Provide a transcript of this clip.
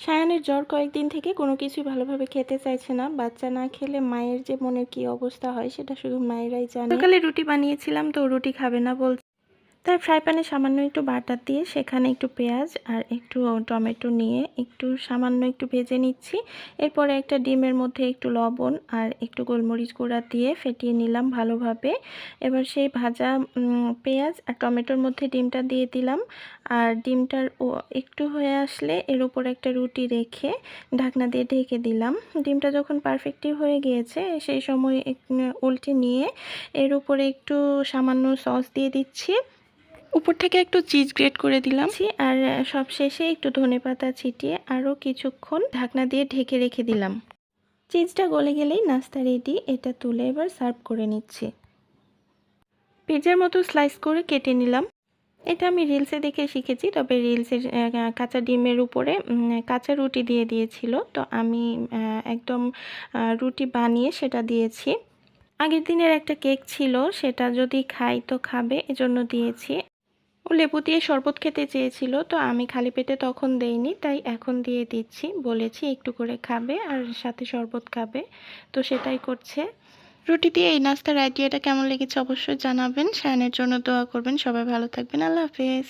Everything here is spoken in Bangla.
সায়ানের জ্বর কয়েকদিন থেকে কোনো কিছুই ভালোভাবে খেতে চাইছে না। বাচ্চা না খেলে মায়ের যে মনের কি অবস্থা হয় সেটা শুধু মায়েরাই জানে। সকালে রুটি বানিয়েছিলাম তো রুটি খাবে না বলছে। তাই ফ্রাই প্যানে সামান্য একটু বাটার দিয়ে সেখানে একটু পেঁয়াজ আর একটু টমেটো নিয়ে একটু সামান্য একটু ভেজে নিচ্ছি। এরপরে একটা ডিমের মধ্যে একটু লবণ আর একটু গোলমরিচ গুঁড়া দিয়ে ফেটিয়ে নিলাম ভালোভাবে। এবার সেই ভাজা পেঁয়াজ আর টমেটোর মধ্যে ডিমটা দিয়ে দিলাম। আর ডিমটার একটু হয়ে আসলে এর উপর একটা রুটি রেখে ঢাকনা দিয়ে ঢেকে দিলাম। ডিমটা যখন পারফেক্টলি হয়ে গিয়েছে সেই সময় উল্টে নিয়ে এর উপরে একটু সামান্য সস দিয়ে দিচ্ছি। উপর থেকে একটু চিজ গ্রেট করে দিলাম আর সবশেষে একটু ধনেপাতা ছিটিয়ে আরও কিছুক্ষণ ঢাকনা দিয়ে ঢেকে রেখে দিলাম। চিজটা গলে গেলেই নাস্তা রেডি। এটা তুলে এবার সার্ভ করে নিচ্ছি। পিৎজার মতো স্লাইস করে কেটে নিলাম। এটা আমি রিলসে দেখে শিখেছি, তবে রিলসের কাঁচা ডিমের উপরে কাঁচা রুটি দিয়ে দিয়েছিল, তো আমি একদম রুটি বানিয়ে সেটা দিয়েছি। আগের দিনের একটা কেক ছিল, সেটা যদি খাই তো খাবে এজন্য দিয়েছি। ও লেবু দিয়ে শরবত খেতে চেয়েছিল, তো আমি খালি পেটে তখন দেইনি, তাই এখন দিয়ে দিচ্ছি। বলেছি একটু করে খাবে আর সাথে শরবত খাবে, তো সেটাই করছে। রুটি দিয়ে এই নাস্তার আইডিয়াটা কেমন লেগেছে অবশ্যই জানাবেন। সায়ানের জন্য দোয়া করবেন। সবাই ভালো থাকবেন। আল্লাহ হাফেজ।